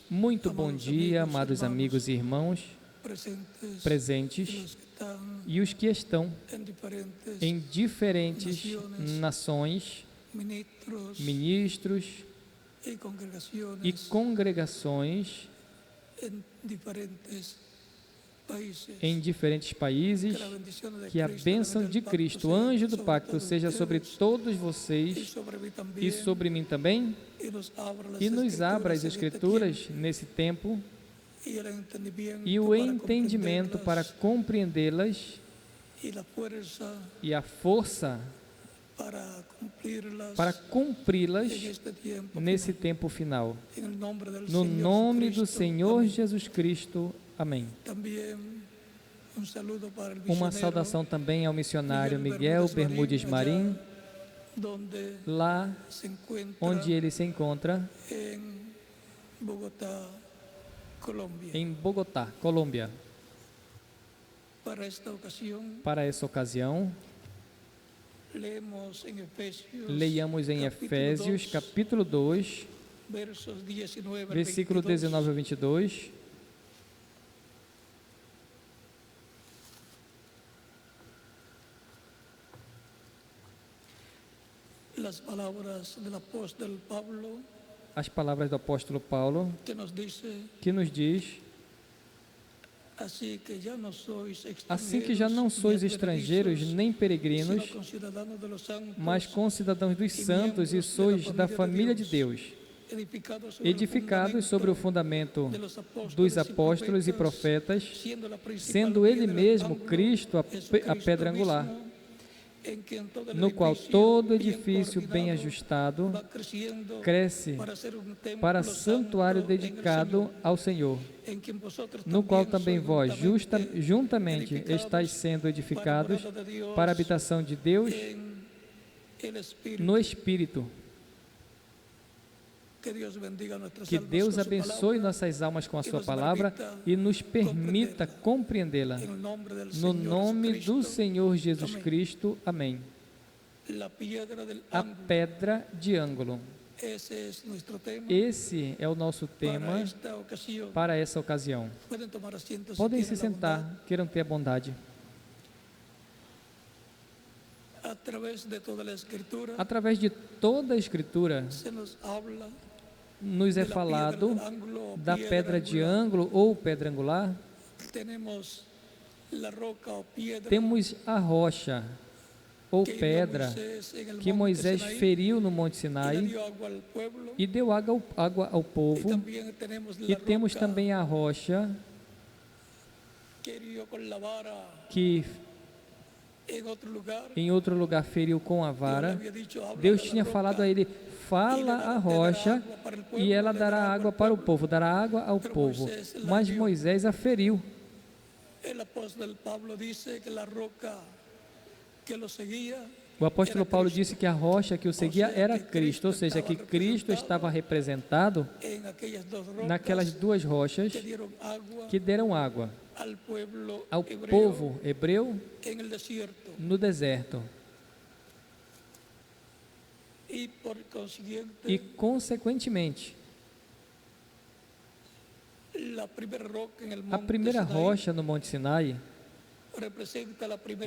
Muito bom dia, amados amigos e irmãos presentes e os que estão em diferentes nações, ministros e congregações em diferentes países. Que a bênção de Cristo, anjo do pacto, seja sobre todos vocês e sobre mim também, e nos abra as Escrituras nesse tempo e o entendimento para compreendê-las e a força para cumpri-las nesse tempo final. No nome do Senhor Jesus Cristo. Amém. Uma saudação também ao missionário Miguel Bermudes Marim, lá onde ele se encontra, em Bogotá, Colômbia. Para essa ocasião, leiamos em Efésios, capítulo 2, versículo 19 a 22. As palavras do apóstolo Paulo, que nos diz: assim que já não sois estrangeiros nem peregrinos, mas concidadãos dos santos, e sois da família de Deus, edificados sobre o fundamento dos apóstolos e profetas, sendo Ele mesmo Cristo a pedra angular, no qual todo edifício bem ajustado cresce para santuário dedicado ao Senhor, no qual também vós juntamente estáis sendo edificados para a habitação de Deus no Espírito. Que Deus abençoe nossas almas com a sua palavra e nos permita compreendê-la. No nome do Senhor Jesus Cristo. Amém. A pedra de ângulo. Esse é o nosso tema para essa ocasião. Podem se sentar, queiram ter a bondade. Através de toda a Escritura, nos é falado da pedra de ângulo ou pedra angular. Temos a rocha ou pedra que Moisés feriu no Monte Sinai e deu água ao povo. E temos também a rocha que em outro lugar feriu com a vara. Deus tinha falado a ele: fala a rocha e ela dará água para o povo, dará água ao povo. Mas Moisés a feriu. O apóstolo Paulo disse que a rocha que o seguia era Cristo, ou seja, que Cristo estava representado naquelas duas rochas que deram água ao povo hebreu no deserto. E, consequentemente, a primeira rocha no Monte Sinai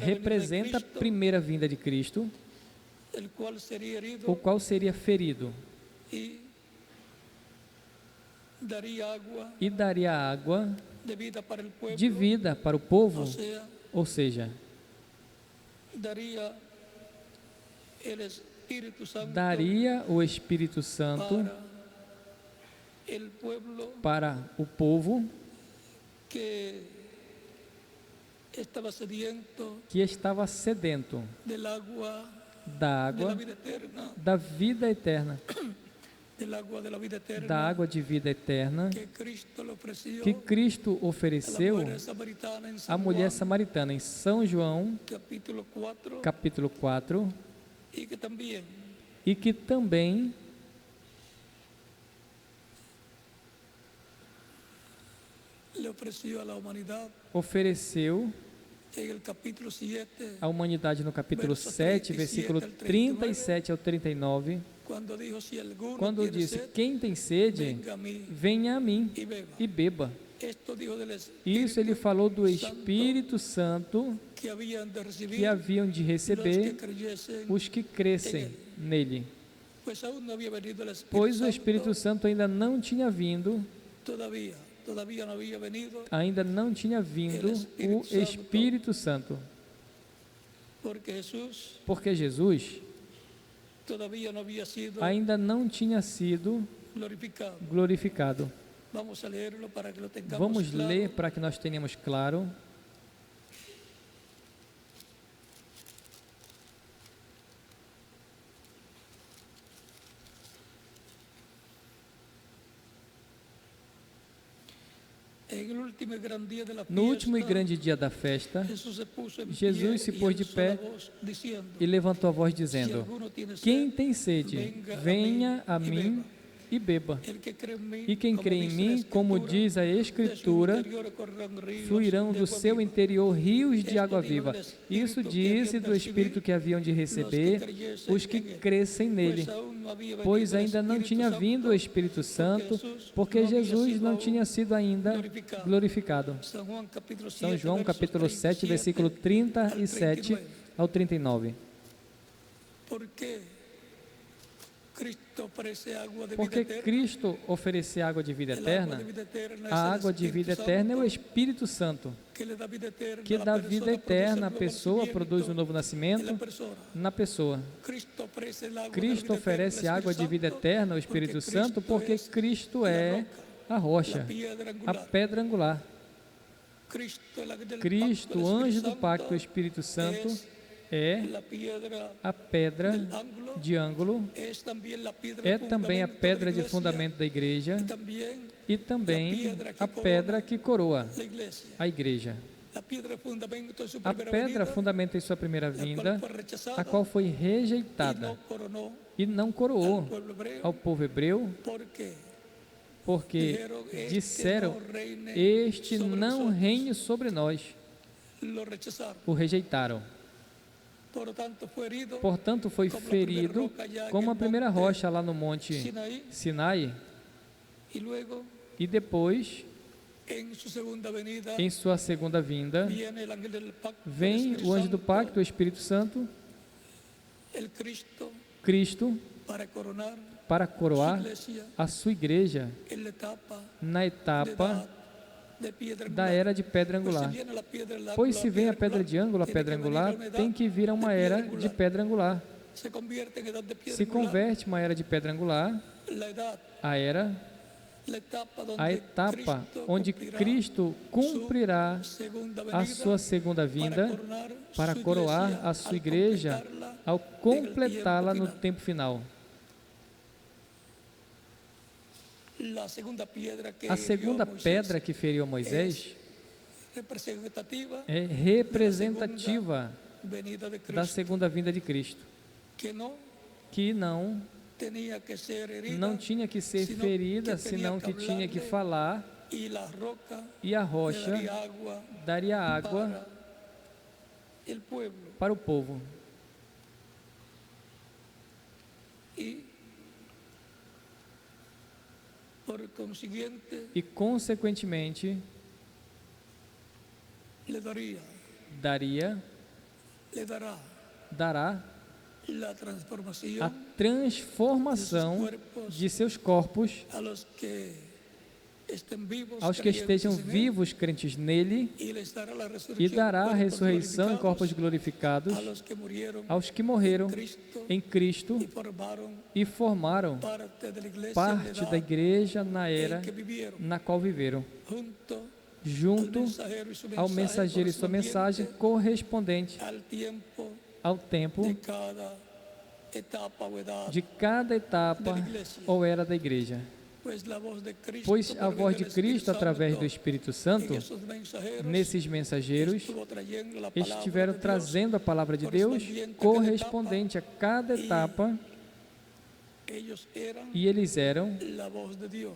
representa a primeira vinda de Cristo, o qual seria ferido e daria água de vida para o povo, ou seja, daria o Espírito Santo para o povo que estava sedento da água da vida eterna, da água de vida eterna que Cristo ofereceu à mulher samaritana em São João, capítulo 4, e que também ofereceu à humanidade no capítulo 7, versículo 37 ao 39, Quando disse, quem tem sede, venha a mim e beba. Isso ele falou do Espírito Santo que haviam de receber os que crescem nele. Pois o Espírito Santo ainda não tinha vindo, o Espírito Santo. Porque Jesus ainda não tinha sido glorificado. Vamos ler para que nós tenhamos claro. No último e grande dia da festa, Jesus se pôs de pé e levantou a voz dizendo: quem tem sede, venha a mim e beba. E quem crê em mim, como diz a Escritura, fluirão do seu interior rios de água viva. Isso diz do Espírito que haviam de receber os que crescem nele. Pois ainda não tinha vindo o Espírito Santo, porque Jesus não tinha sido ainda glorificado. São João capítulo 7, versículo 37 ao 39. Porque Cristo oferece água de vida eterna. A água de vida eterna é o Espírito Santo, que dá vida eterna à pessoa, produz um novo nascimento na pessoa. Cristo oferece água de vida eterna ao Espírito Santo porque Cristo é a rocha, a pedra angular. Cristo, o anjo do pacto, o Espírito Santo, é a pedra de ângulo, é também a pedra de fundamento da igreja e também a pedra que coroa a igreja. A pedra fundamenta em sua primeira vinda, a qual foi rejeitada e não coroou ao povo hebreu, porque disseram, este não reine sobre nós. O rejeitaram. Portanto, foi ferido como a primeira rocha lá no monte Sinai. E depois, em sua segunda vinda, vem o anjo do pacto, o Espírito Santo, Cristo, para coroar a sua igreja na etapa da era de pedra angular. Pois se vem a pedra de ângulo, a pedra angular, tem que vir a uma era de pedra angular. Se converte uma era de pedra angular, a etapa onde Cristo cumprirá a sua segunda vinda para coroar a sua igreja ao completá-la no tempo final. A segunda pedra que feriu Moisés é representativa da segunda vinda de Cristo, que não tinha que ser ferida, senão que tinha que falar, e a rocha daria água para o povo. E, consequentemente, dará a transformação de seus corpos aos que estejam vivos crentes nele, e dará a ressurreição em corpos glorificados aos que morreram em Cristo e formaram parte da igreja na era na qual viveram, junto ao mensageiro e sua mensagem correspondente ao tempo de cada etapa ou era da igreja. Pois a voz de Cristo, através do Espírito Santo, nesses mensageiros, estiveram trazendo a palavra de Deus correspondente a cada etapa, e eles eram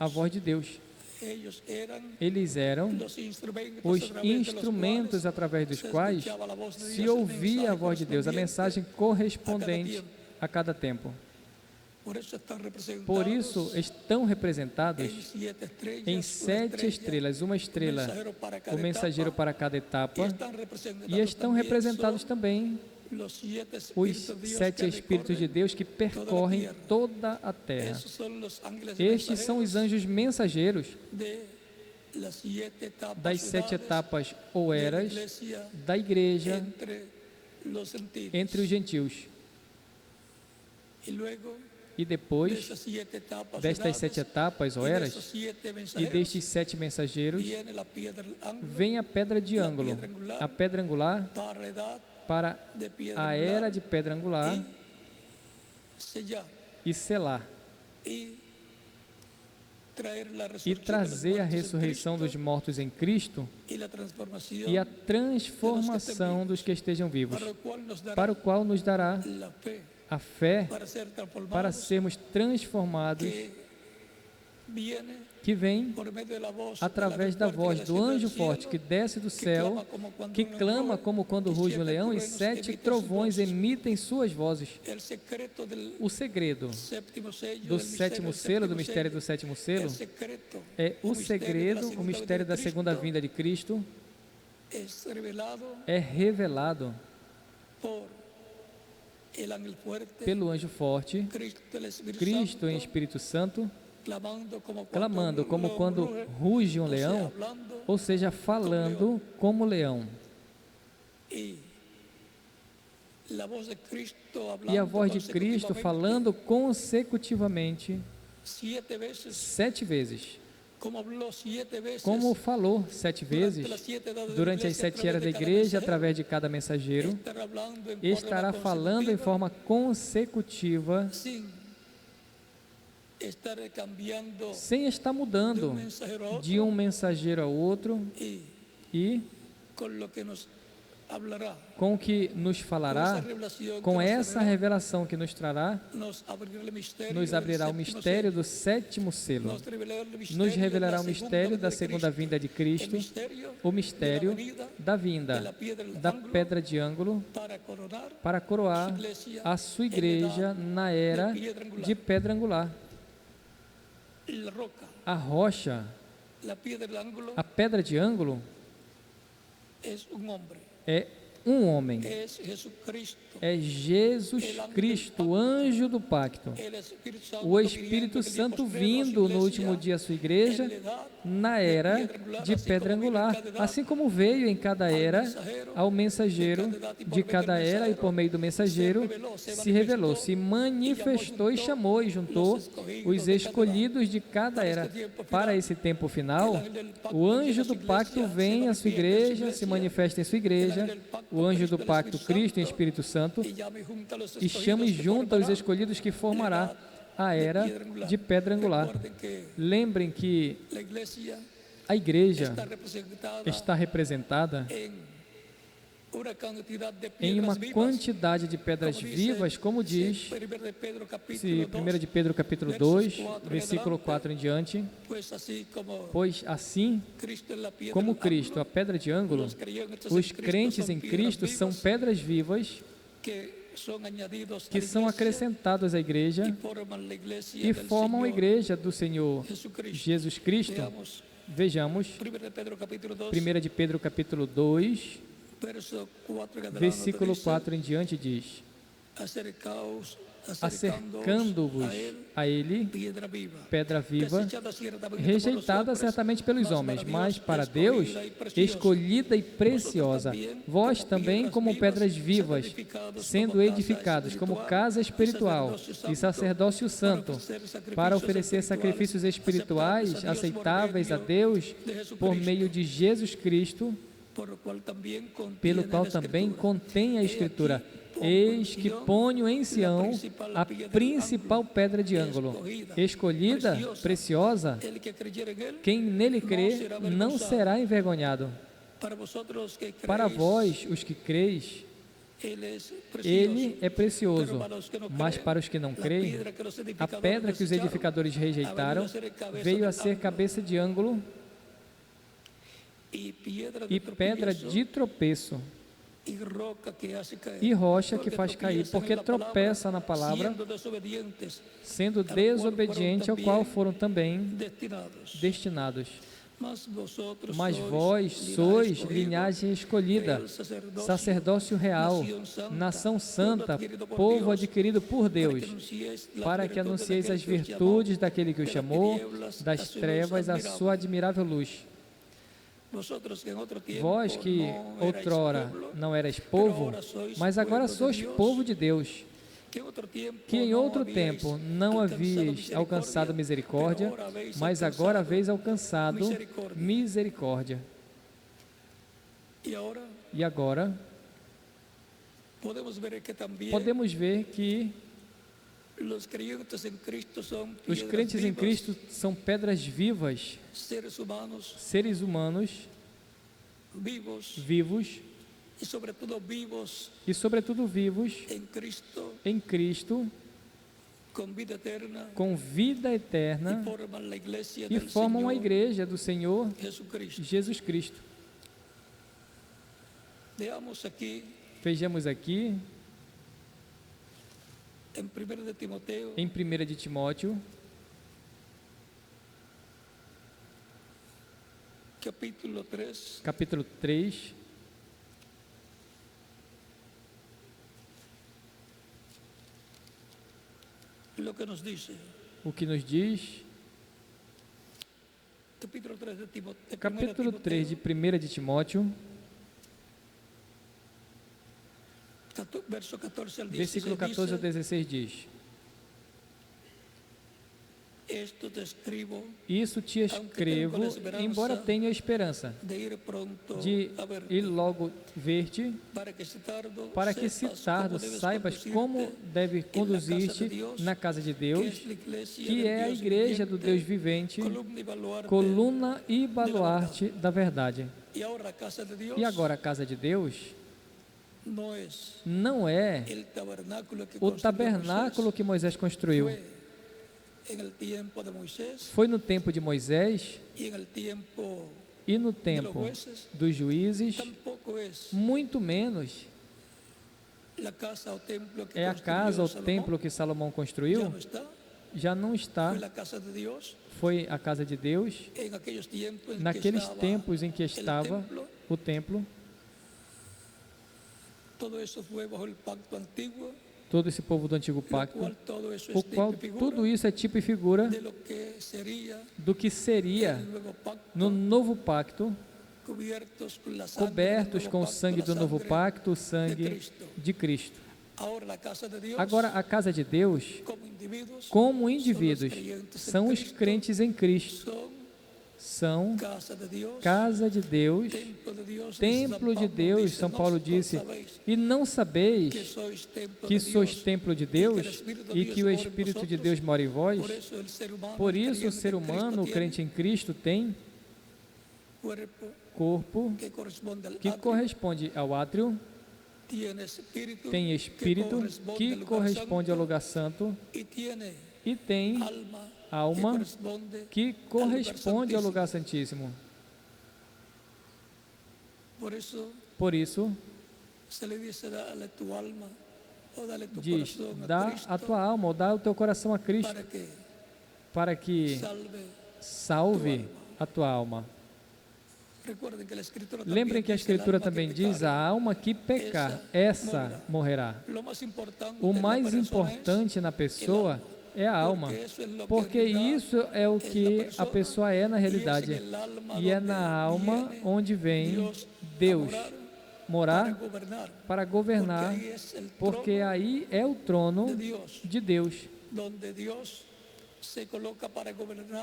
a voz de Deus. Eles eram os instrumentos através dos quais se ouvia a voz de Deus, a mensagem correspondente a cada tempo. Por isso estão representados em 7 estrelas, uma estrela, o mensageiro para cada etapa, e estão representados também os 7 Espíritos de Deus que percorrem toda a terra. Estes são os anjos mensageiros das 7 etapas ou eras da igreja entre os gentios. E depois destas 7 etapas ou eras e destes 7 mensageiros, vem a pedra de ângulo, a pedra angular para a era de pedra angular e selar e trazer a ressurreição dos mortos em Cristo e a transformação dos que estejam vivos, para o qual nos dará a fé para sermos transformados, que vem através da voz do anjo forte que desce do céu, que clama como quando ruge um leão, e 7 trovões emitem suas vozes. O segredo do 7º selo, do mistério do 7º selo, é o segredo, o mistério da segunda vinda de Cristo, é revelado pelo anjo forte, Cristo em Espírito Santo, clamando como quando ruge um leão, ou seja, falando como leão. E a voz de Cristo falando consecutivamente 7 vezes. Como falou 7 vezes durante as 7 eras da igreja, através de cada mensageiro, estará falando em forma consecutiva, sem estar mudando de um mensageiro a outro, e com o que nos falará, com essa revelação que nos trará, nos abrirá o mistério do 7º selo, nos revelará o mistério da segunda vinda de Cristo, o mistério da vinda da pedra de ângulo, para coroar a sua igreja na era de pedra angular. A rocha, a pedra de ângulo, é um homem, é Jesus Cristo, o anjo do pacto, o Espírito Santo vindo no último dia à sua igreja, na era de pedra angular, assim como veio em cada era ao mensageiro de cada era, e por meio do mensageiro se revelou, se manifestou e chamou e juntou os escolhidos de cada era. Para esse tempo final, o anjo do pacto vem à sua igreja, se manifesta em sua igreja, o anjo do pacto, Cristo em Espírito Santo, e chama e junta os escolhidos que formará a era de pedra angular. Lembrem que a igreja está representada em uma quantidade de pedras vivas, como diz 1 de Pedro capítulo 2, versículo 4 em diante, pois assim como Cristo, a pedra de ângulo, os crentes em Cristo são pedras vivas que são acrescentados à igreja e formam a igreja do Senhor Jesus Cristo. Vejamos 1 de Pedro capítulo 2, versículo 4 em diante diz: acercando-vos a ele, pedra viva, rejeitada certamente pelos homens, mas para Deus escolhida e preciosa. Vós também, como pedras vivas, sendo edificados como casa espiritual e sacerdócio santo, para oferecer sacrifícios espirituais aceitáveis a Deus por meio de Jesus Cristo, pelo qual também contém a Escritura: eis que ponho em Sião a principal pedra de ângulo, escolhida, preciosa, quem nele crê não será envergonhado. Para vós, os que creis, ele é precioso, mas para os que não creem, a pedra que os edificadores rejeitaram veio a ser cabeça de ângulo e pedra de tropeço e rocha que faz cair, porque tropeça na palavra, sendo desobediente, ao qual foram também destinados. Mas vós sois linhagem escolhida, sacerdócio real, nação santa, povo adquirido por Deus, para que anuncieis as virtudes daquele que o chamou das trevas à sua admirável luz. Vós que outrora não erais povo, mas agora sois povo de Deus, que em outro tempo não havíeis alcançado misericórdia, mas agora haveis alcançado misericórdia. E agora podemos ver que os crentes em Cristo são pedras vivas, seres humanos vivos, e sobretudo vivos em Cristo, com vida eterna, e formam a igreja do Senhor Jesus Cristo. Vejamos aqui em 1 de Timóteo, capítulo 3, o que nos diz, capítulo 3 de 1 de Timóteo, versículo 14 ao 16 diz: Isso te escrevo, embora tenha esperança de ir logo ver-te, para que se tardo saibas como deve conduzir-te na casa de Deus, que é a igreja do Deus vivente, coluna e baluarte da verdade. E agora a casa de Deus não é o tabernáculo que Moisés construiu. Foi no tempo de Moisés e no tempo dos juízes, muito menos é a casa ou templo que Salomão construiu, já não está. Foi a casa de Deus naqueles tempos em que estava o templo. Todo esse povo do antigo pacto, o qual tudo isso é tipo e figura do que seria no novo pacto, cobertos com o sangue do novo pacto, o sangue de Cristo. Agora, a casa de Deus, como indivíduos, são os crentes em Cristo. São casa de Deus, templo de Deus, São Paulo disse, e não sabeis que sois templo de Deus e que o Espírito de Deus mora em vós? Por isso o ser humano, o crente em Cristo, tem corpo que corresponde ao átrio, tem espírito que corresponde ao lugar santo e tem alma que corresponde ao lugar santíssimo. Por isso, diz, dá a tua alma ou dá o teu coração a Cristo, para que salve a tua alma. Lembrem que a Escritura também diz, a alma que pecar, essa morrerá. O mais importante na pessoa é a alma, porque isso é o que a pessoa é na realidade, e é na alma onde vem Deus morar para governar, porque aí é o trono de Deus,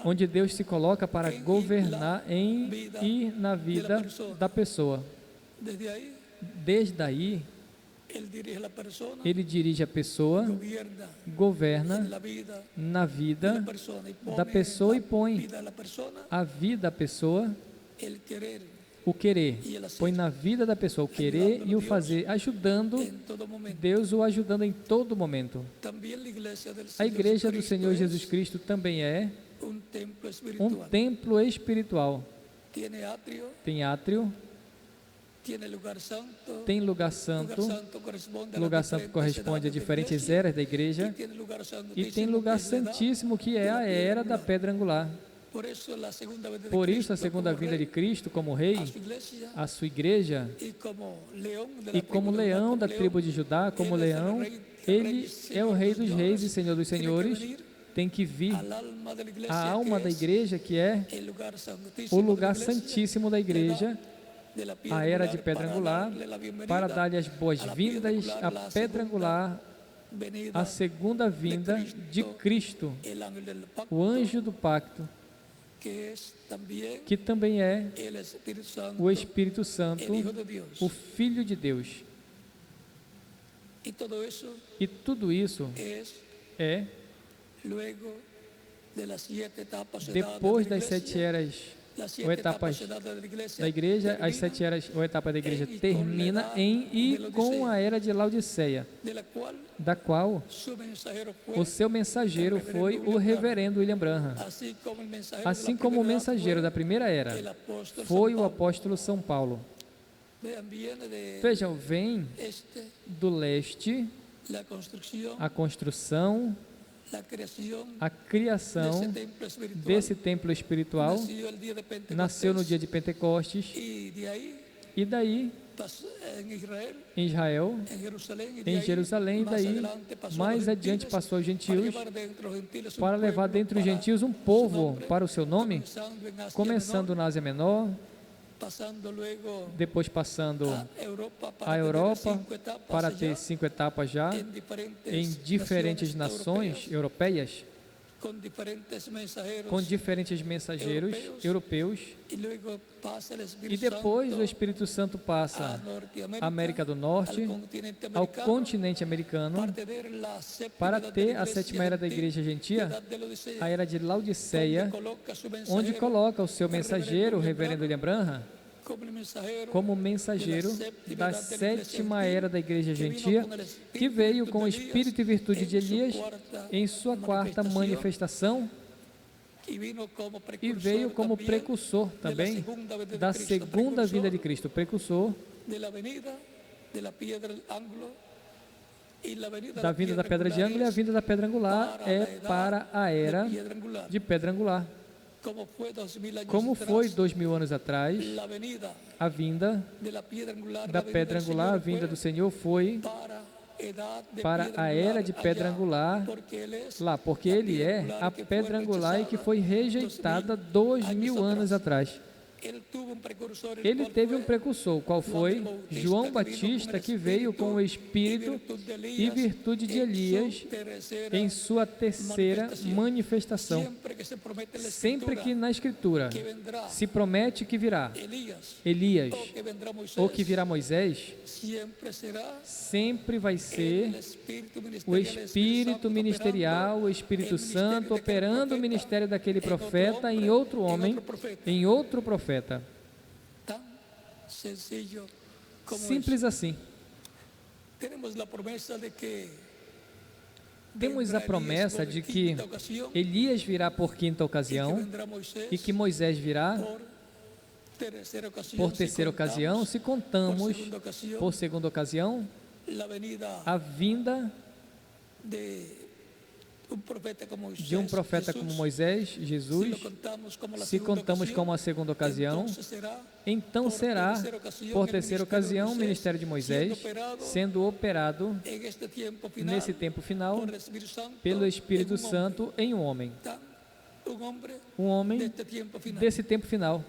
onde Deus se coloca para governar em e na vida da pessoa. Desde aí, Ele dirige a pessoa, governa na vida da pessoa e põe a vida da pessoa, o querer, põe na vida da pessoa o querer e o fazer, ajudando Deus, o ajudando em todo momento. A igreja do Senhor Jesus Cristo também é um templo espiritual. Tem átrio, tem lugar santo. Lugar santo corresponde a diferentes eras da igreja. E tem lugar santíssimo, que é a era da pedra angular. Por isso, a segunda vinda de Cristo como Rei, a sua igreja, e como leão da tribo de Judá, como leão, ele é o Rei dos reis e Senhor dos senhores, tem que vir a alma da igreja, que é o lugar santíssimo da igreja, a era de pedra angular, para dar-lhe as boas-vindas à pedra angular, a segunda vinda de Cristo, o anjo do pacto, que também é o Espírito Santo, o Filho de Deus. E tudo isso é, depois das 7 eras ou etapas da igreja, as 7 eras ou etapas da igreja termina em e com a era de Laodiceia, da qual o seu mensageiro foi o reverendo William Branham, assim como o mensageiro da primeira era foi o apóstolo São Paulo. Vejam, vem do leste a construção, a criação desse templo espiritual, nasceu no dia de Pentecostes, e daí, em Israel, em Jerusalém, e daí, mais adiante, passou aos gentios, para levar dentre os gentios um povo para o seu nome, começando na Ásia Menor, depois passando a Europa, para ter 5 etapas já, em diferentes nações europeias, com diferentes mensageiros europeus, e depois o Espírito Santo passa à América do Norte, ao continente americano, para ter a 7ª era da igreja gentia, a era de Laodiceia, onde coloca o seu mensageiro, o reverendo William Branham, como mensageiro da 7ª era da igreja gentia, que veio com o espírito e virtude de Elias em sua 4ª manifestação, e veio como precursor também da segunda vinda de Cristo, precursor da vinda da pedra de ângulo, e a vinda da pedra angular é para a era de pedra angular. Como foi 2000 anos atrás, a vinda da pedra angular, a vinda do Senhor foi para a era de pedra angular, lá, porque Ele é a pedra angular e que foi rejeitada 2000 anos atrás. Ele teve um precursor, qual foi? João Batista, que veio com o espírito e virtude de Elias em sua 3ª manifestação. Sempre que na Escritura se promete que virá Elias ou que virá Moisés, sempre vai ser o Espírito ministerial, o Espírito Santo operando o ministério daquele profeta em outro homem, em outro profeta. Simples assim. Temos a promessa de que Elias virá por 5ª ocasião e que Moisés virá por 3ª ocasião, se contamos por 2ª ocasião a vinda de um profeta como Moisés, Jesus. Se contamos como a 2ª ocasião, então será por 3ª ocasião o ministério de Moisés sendo operado nesse tempo final pelo Espírito Santo em um homem desse tempo final.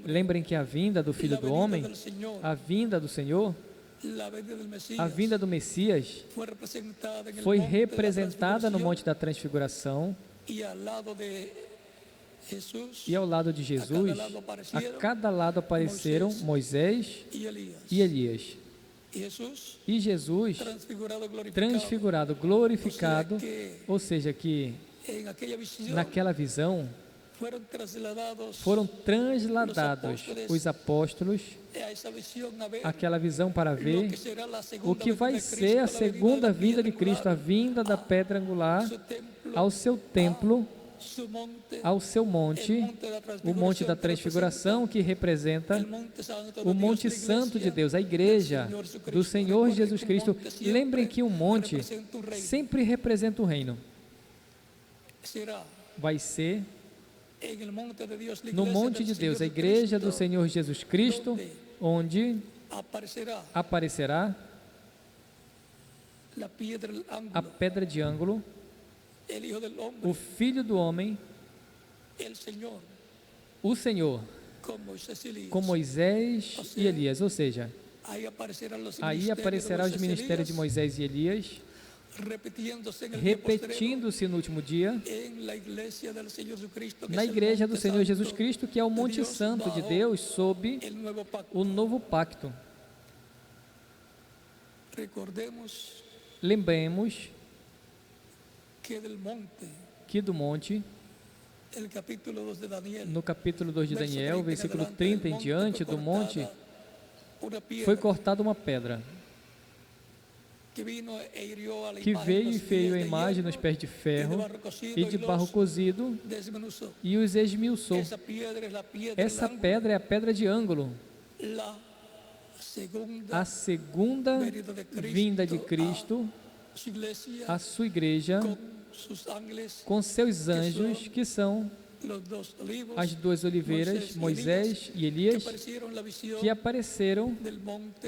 Lembrem que a vinda do Filho do Homem, a vinda do Senhor, a vinda do Messias foi representada no Monte da Transfiguração, e ao lado de Jesus, a cada lado apareceram Moisés e Elias. E Jesus, transfigurado, glorificado, ou seja, que naquela visão foram transladados os apóstolos àquela visão para ver o que vai ser a segunda vinda de Cristo, a vinda da pedra angular ao seu templo, ao seu monte, o monte da transfiguração, que representa o Monte Santo de Deus, a igreja do Senhor Jesus Cristo. Lembrem que o monte sempre representa o reino. Vai ser no monte de Deus, a igreja do Senhor Jesus Cristo, onde aparecerá a pedra de ângulo, o Filho do Homem, o Senhor, com Moisés e Elias. Ou seja, aí aparecerá os ministérios de Moisés e Elias, repetindo-se no último dia, na igreja do Senhor Jesus Cristo, que é o Monte Santo de Deus, sob o novo pacto. Lembremos que do monte, no capítulo 2 de Daniel, versículo 30 em diante, do monte, foi cortada uma pedra, que veio e feriu a imagem nos pés de ferro e de barro cozido e os esmiuçou. Essa pedra é a pedra de ângulo, a segunda vinda de Cristo, a sua igreja, com seus anjos, que são as duas oliveiras, Moisés e Elias, que apareceram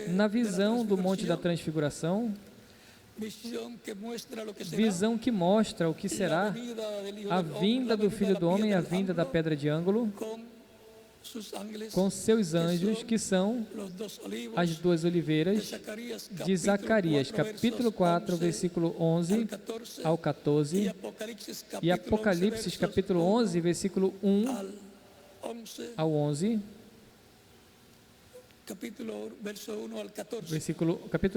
na visão do Monte da Transfiguração, visão que mostra o que será a vinda do Filho do Homem, a vinda da pedra de ângulo, com seus anjos, que são as duas oliveiras, de Zacarias, capítulo 4, versículo 11 ao 14, e Apocalipse, capítulo 11, versículo 1 ao 11, capítulo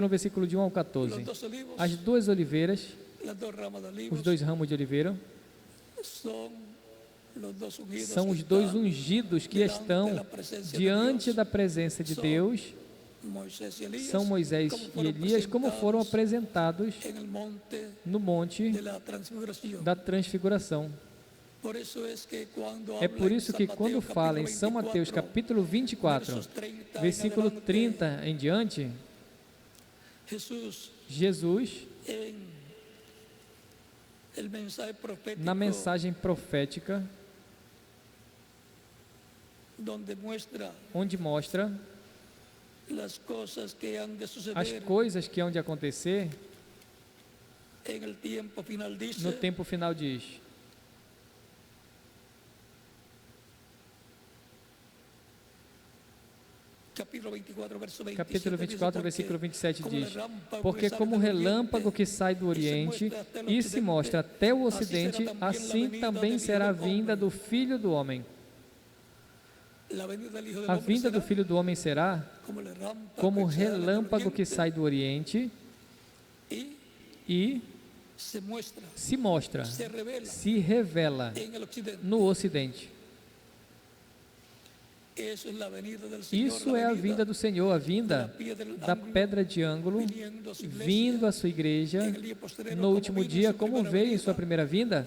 1, versículo de 1 ao 14. As duas oliveiras, os dois ramos de oliveira, são os dois ungidos que estão diante da presença de Deus, são Moisés e Elias, como foram apresentados no monte da transfiguração. É por isso que quando fala em São Mateus capítulo 24, versículo 30 em diante, Jesus, na mensagem profética, onde mostra as coisas que hão de acontecer, no tempo final diz: capítulo 24, versículo 27 diz: porque como relâmpago que sai do Oriente e se mostra até o Ocidente, assim também será a vinda do Filho do Homem. A vinda do Filho do Homem será como relâmpago que sai do Oriente e se mostra, se revela no Ocidente. Isso é a vinda do Senhor, a vinda da pedra de ângulo, vindo à sua igreja no último dia, como veio em sua primeira vinda,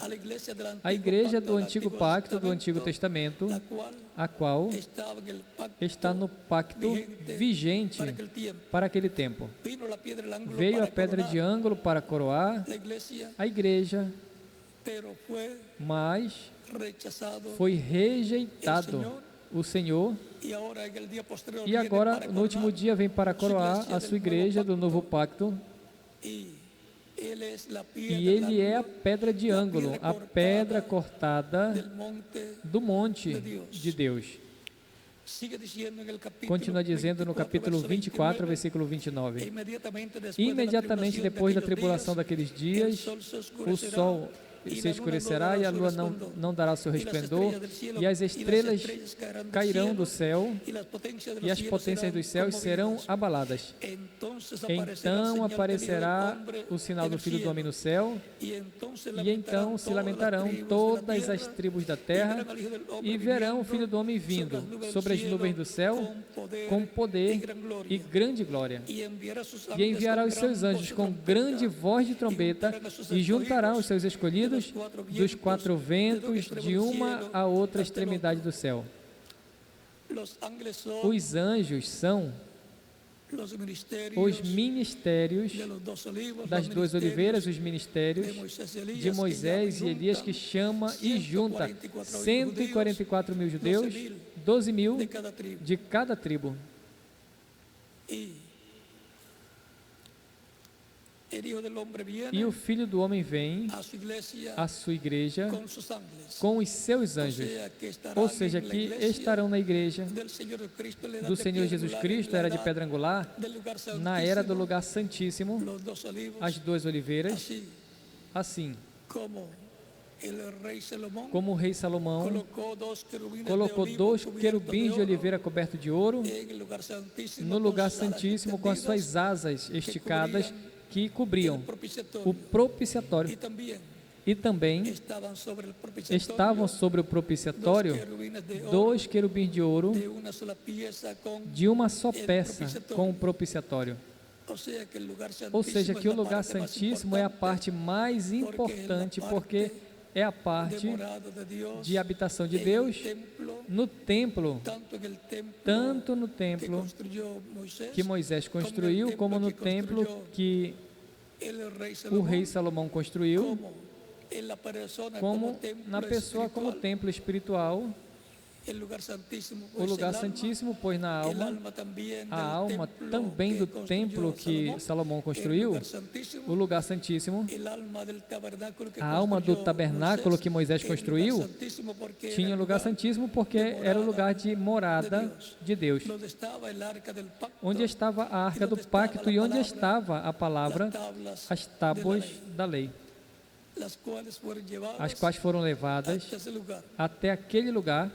a igreja do Antigo Pacto, do Antigo Testamento, a qual está no pacto vigente para aquele tempo. Veio a pedra de ângulo para coroar a igreja, mas foi rejeitado o Senhor, e agora no último dia vem para coroar a sua igreja do novo pacto, e ele é a pedra de ângulo, a pedra cortada do monte de Deus. Continua dizendo no capítulo 24, versículo 29. Imediatamente depois da tribulação daqueles dias, o sol se escurecerá e a lua não dará seu resplendor, e as estrelas cairão do céu, e as potências dos céus serão abaladas. Então aparecerá o sinal do Filho do Homem no céu, e então se lamentarão todas as tribos da terra, e verão o Filho do Homem vindo sobre as nuvens do céu, com poder e grande glória. E enviará os seus anjos com grande voz de trombeta, e juntará os seus escolhidos vindos dos 4 ventos, de uma a outra extremidade do céu. Os anjos são os ministérios das 2 oliveiras, os ministérios de Moisés e Elias, que chama e junta 144 mil judeus, 12 mil de cada tribo. E o Filho do Homem vem à sua igreja com os seus anjos, ou seja, que estarão na igreja do Senhor Jesus Cristo, era de pedra angular, na era do lugar santíssimo, as 2 oliveiras, assim como o rei Salomão colocou 2 querubins de oliveira cobertos de ouro no lugar santíssimo, com as suas asas esticadas, que cobriam o propiciatório, e também estavam sobre o propiciatório 2 querubins de ouro de uma só peça com o propiciatório. Ou seja, que o lugar santíssimo é a parte mais importante, porque é a parte de habitação de Deus no templo, tanto no templo que Moisés construiu, como no templo que o rei Salomão construiu, como na pessoa, como templo espiritual. O lugar santíssimo, pois na alma, a alma também do templo que Salomão construiu, o lugar santíssimo, a alma do tabernáculo que Moisés construiu, tinha lugar santíssimo porque era o lugar de morada de Deus, onde estava a arca do pacto e onde estava a palavra, as tábuas da lei, as quais foram levadas até aquele lugar.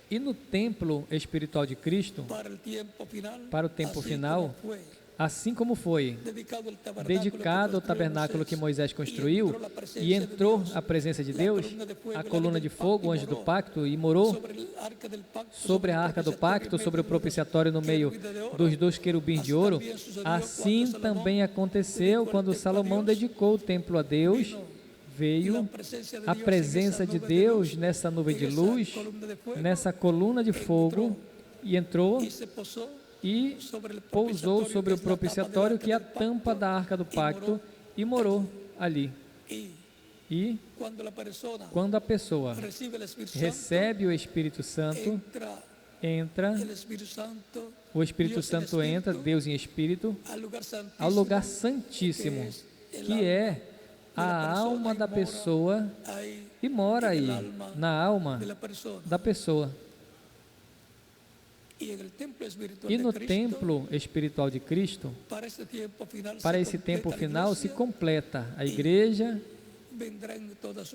E no templo espiritual de Cristo, para o tempo final, assim como foi dedicado o tabernáculo que Moisés construiu, e entrou a presença de Deus, a coluna de fogo, o anjo do pacto, e morou sobre a arca do pacto, sobre o propiciatório no meio dos 2 querubins de ouro, assim também aconteceu quando Salomão dedicou o templo a Deus. Veio a presença de Deus nessa nuvem de luz, nessa coluna de fogo, e entrou e pousou sobre o propiciatório, que é a tampa da arca do pacto, e morou ali. E quando a pessoa recebe o Espírito Santo, o Espírito Santo entra, Deus em Espírito, ao lugar santíssimo, que é a alma da pessoa, e mora aí, na alma da pessoa. E no templo espiritual de Cristo, para esse tempo final, se completa a igreja,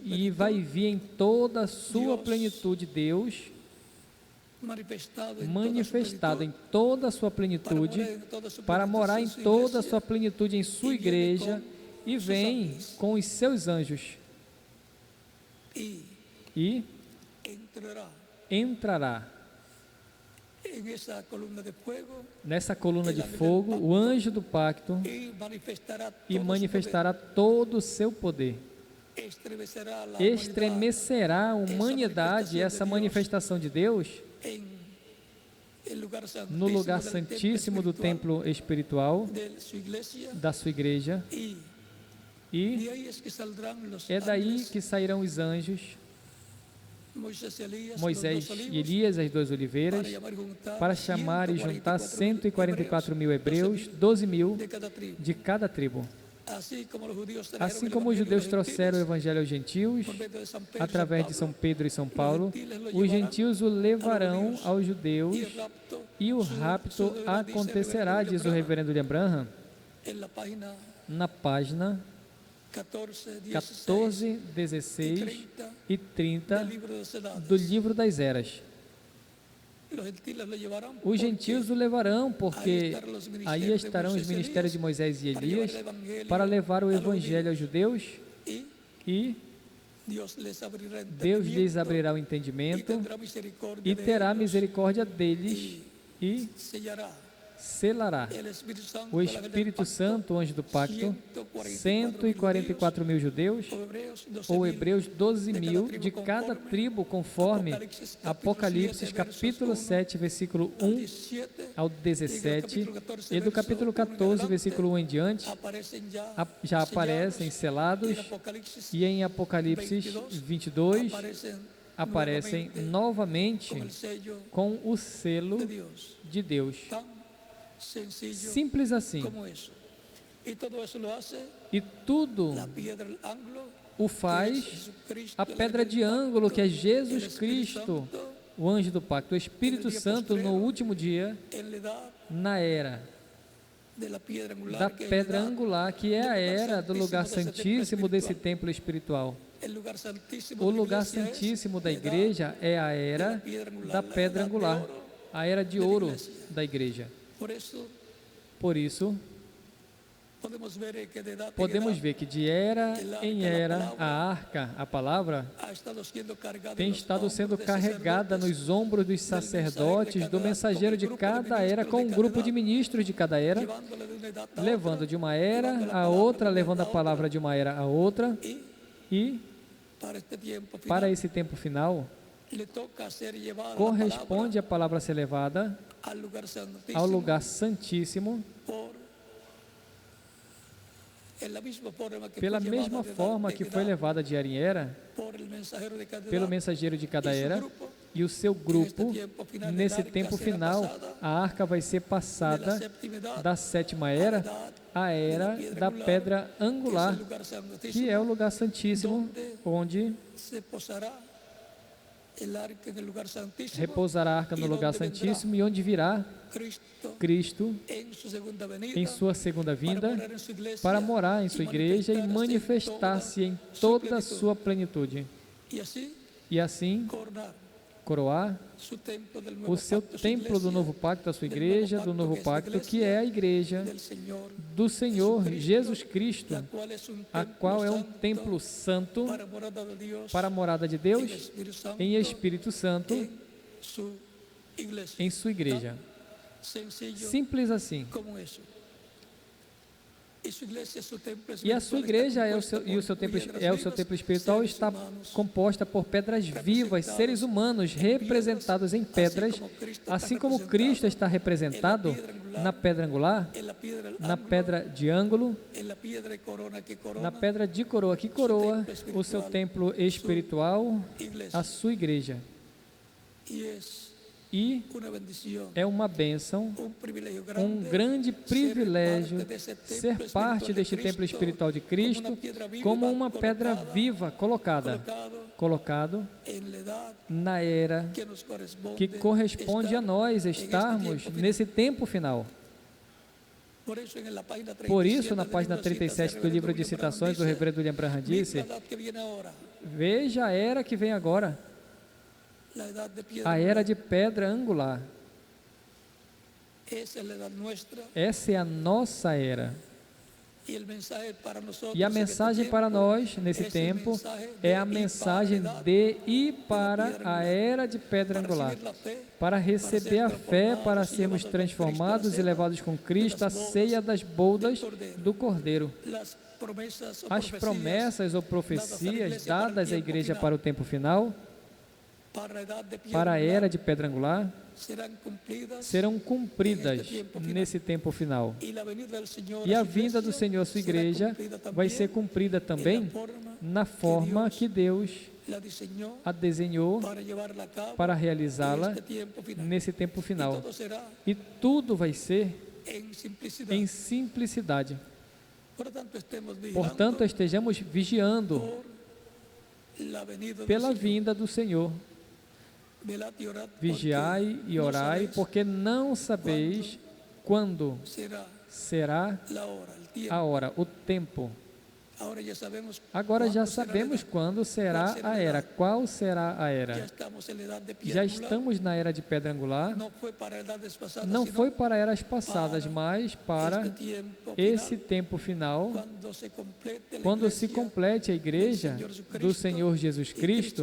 e vai vir em toda a sua plenitude Deus, manifestado em toda a sua plenitude, para morar em toda a sua plenitude em sua igreja, e vem com os seus anjos e entrará nessa coluna de fogo, o anjo do pacto, e manifestará todo o seu poder. Estremecerá a humanidade, essa manifestação de Deus, no lugar santíssimo do templo espiritual da sua igreja. E é daí que sairão os anjos, Moisés e Elias, as 2 oliveiras, para chamar e juntar 144 mil hebreus, 12 mil de cada tribo. Assim como os judeus trouxeram o evangelho aos gentios, através de São Pedro e São Paulo, os gentios o levarão aos judeus, e o rapto acontecerá, diz o reverendo William Branham, na página 14, 16 e 30 do livro das Eras. Os gentios o levarão, porque aí estarão os ministérios de Moisés e Elias, para levar o evangelho aos judeus, e Deus lhes abrirá o entendimento, e terá misericórdia deles, e selará. O Espírito Santo, o anjo do pacto, 144 mil judeus, ou hebreus 12 mil, de cada tribo, conforme Apocalipse, capítulo 7, versículo 1 ao 17, e do capítulo 14, versículo 1 em diante, já aparecem selados, e em Apocalipse 22, aparecem novamente com o selo de Deus. Simples assim. E tudo o faz a pedra de ângulo, que é Jesus Cristo, o anjo do pacto, o Espírito Santo, no último dia, na era da pedra angular, que é a era do lugar santíssimo desse templo espiritual. O lugar santíssimo da igreja é a era da pedra angular, a era de ouro da igreja. Por isso, podemos ver que de era em era a arca, a palavra, tem estado sendo carregada nos ombros dos sacerdotes, do mensageiro de cada era, com um grupo de ministros de cada era, levando de uma era a outra, levando a palavra de uma era a outra, e para esse tempo final, corresponde a palavra ser levada ao lugar santíssimo, pela mesma forma que foi levada de era em era, pelo mensageiro de cada era, e o seu grupo, nesse tempo final, a arca vai ser passada da sétima era, a era da pedra angular, que é o lugar santíssimo, onde repousará a arca no lugar santíssimo, e onde virá Cristo em sua segunda vinda para morar em sua igreja e manifestar-se em toda a sua plenitude. E assim coroar o seu templo do novo pacto, a sua igreja do novo pacto, que é a igreja do Senhor Jesus Cristo, a qual é um templo santo para a morada de Deus em Espírito Santo em sua igreja. Simples assim. E a sua igreja é o seu templo espiritual, está composta por pedras vivas, seres humanos representados em pedras, assim como Cristo está representado na pedra angular, na pedra de ângulo, na pedra de coroa, que coroa o seu templo espiritual, a sua igreja. E é uma bênção, um grande privilégio ser parte deste templo espiritual de Cristo, como uma pedra viva colocado na era que corresponde a nós estarmos nesse tempo final. Por isso, na página 37 do livro de citações do reverendo William Branham disse: veja a era que vem agora, a era de pedra angular. Essa é a nossa era. E a mensagem para nós, nesse tempo, é a mensagem de ir para a era de pedra angular, para receber a fé, para sermos transformados e levados com Cristo à ceia das bodas do Cordeiro. As promessas ou profecias dadas à igreja para o tempo final, para a era de pedra angular, serão cumpridas nesse tempo final. E a vinda do Senhor à sua igreja vai ser cumprida também na forma que Deus a desenhou para realizá-la nesse tempo final. E tudo vai ser em simplicidade. Portanto, estejamos vigiando pela vinda do Senhor. Vigiai e orai, porque não sabeis quando será a hora, o tempo. Agora já sabemos quando será a era. Qual será a era? Já estamos na era de pedra angular. Não foi para eras passadas, mas para esse tempo final, quando se complete a igreja do Senhor Jesus Cristo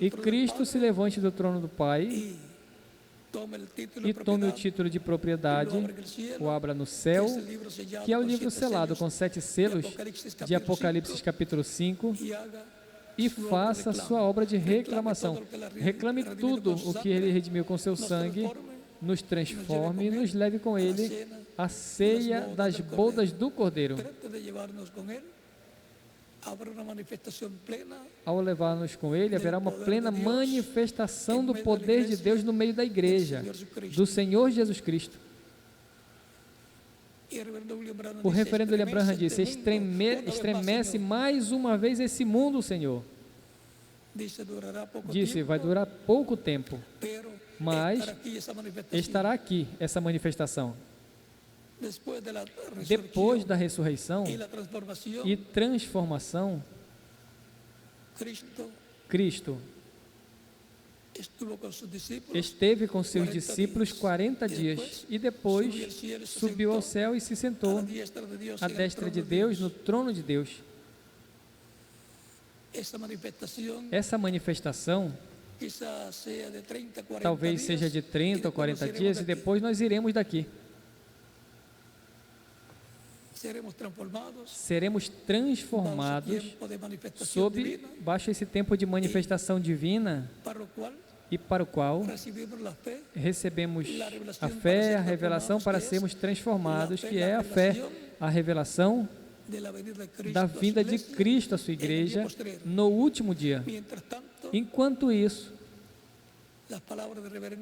e Cristo se levante do trono do Pai e tome o título de propriedade, o abra no céu, que é o livro selado com 7 selos de Apocalipse capítulo 5, e faça a sua obra de reclamação. Reclame tudo o que ele redimiu com seu sangue, nos transforme e nos leve com ele à ceia das bodas do Cordeiro. Ao levar-nos com ele, haverá uma plena manifestação do poder de Deus no meio da igreja, do Senhor Jesus Cristo. O reverendo William Branham disse: estremece mais uma vez esse mundo, Senhor. Disse: vai durar pouco tempo, mas estará aqui essa manifestação. Depois da ressurreição e transformação, Cristo esteve com seus discípulos 40 dias e depois subiu ao céu e se sentou à destra de Deus, no trono de Deus. Essa manifestação talvez seja de 30 ou 40 dias e depois nós iremos daqui. Seremos transformados baixo esse tempo de manifestação divina e para o qual recebemos a fé, a revelação para sermos transformados, que é a fé, a revelação da vinda de Cristo à sua igreja no último dia. Enquanto isso,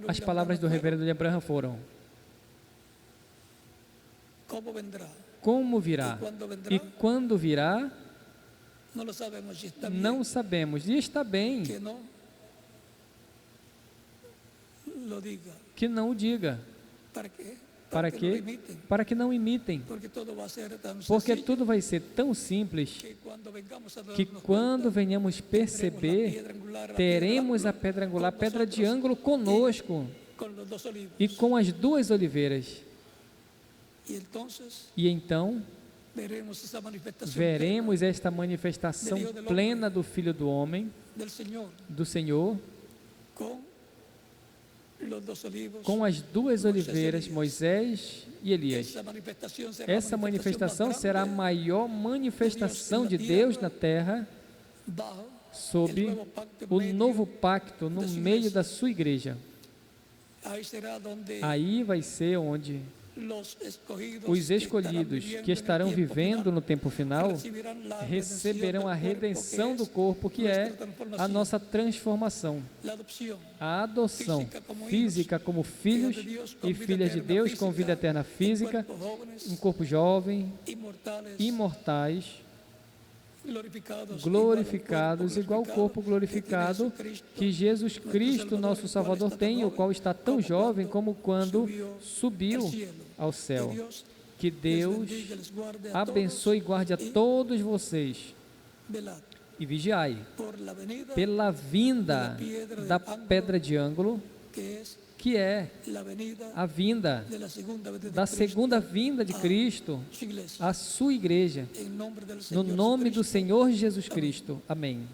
as palavras do reverendo William Branham foram: como virá? E quando virá, não sabemos. E está bem que não o diga. Para quê? Para que não imitem. Porque tudo vai ser tão simples que quando venhamos perceber, teremos a pedra angular, pedra de ângulo conosco e com as 2 oliveiras. E então veremos esta manifestação plena do Filho do Homem, do Senhor, com as 2 oliveiras, Moisés e Elias. Essa manifestação será a maior manifestação de Deus na terra, sob o novo pacto no meio da sua igreja. Aí vai ser onde os escolhidos que estarão vivendo no tempo final receberão a redenção do corpo, que é a nossa transformação, a adoção física como filhos e filhas de Deus, com vida eterna física, um corpo jovem, imortais, glorificados, igual o corpo glorificado que Jesus Cristo, nosso Salvador, tem, o qual está tão jovem como quando subiu ao céu. Que Deus abençoe e guarde a todos vocês. E vigiai pela vinda da pedra de ângulo, que é a vinda da segunda vinda de Cristo, a sua igreja, no nome do Senhor Jesus Cristo. Amém.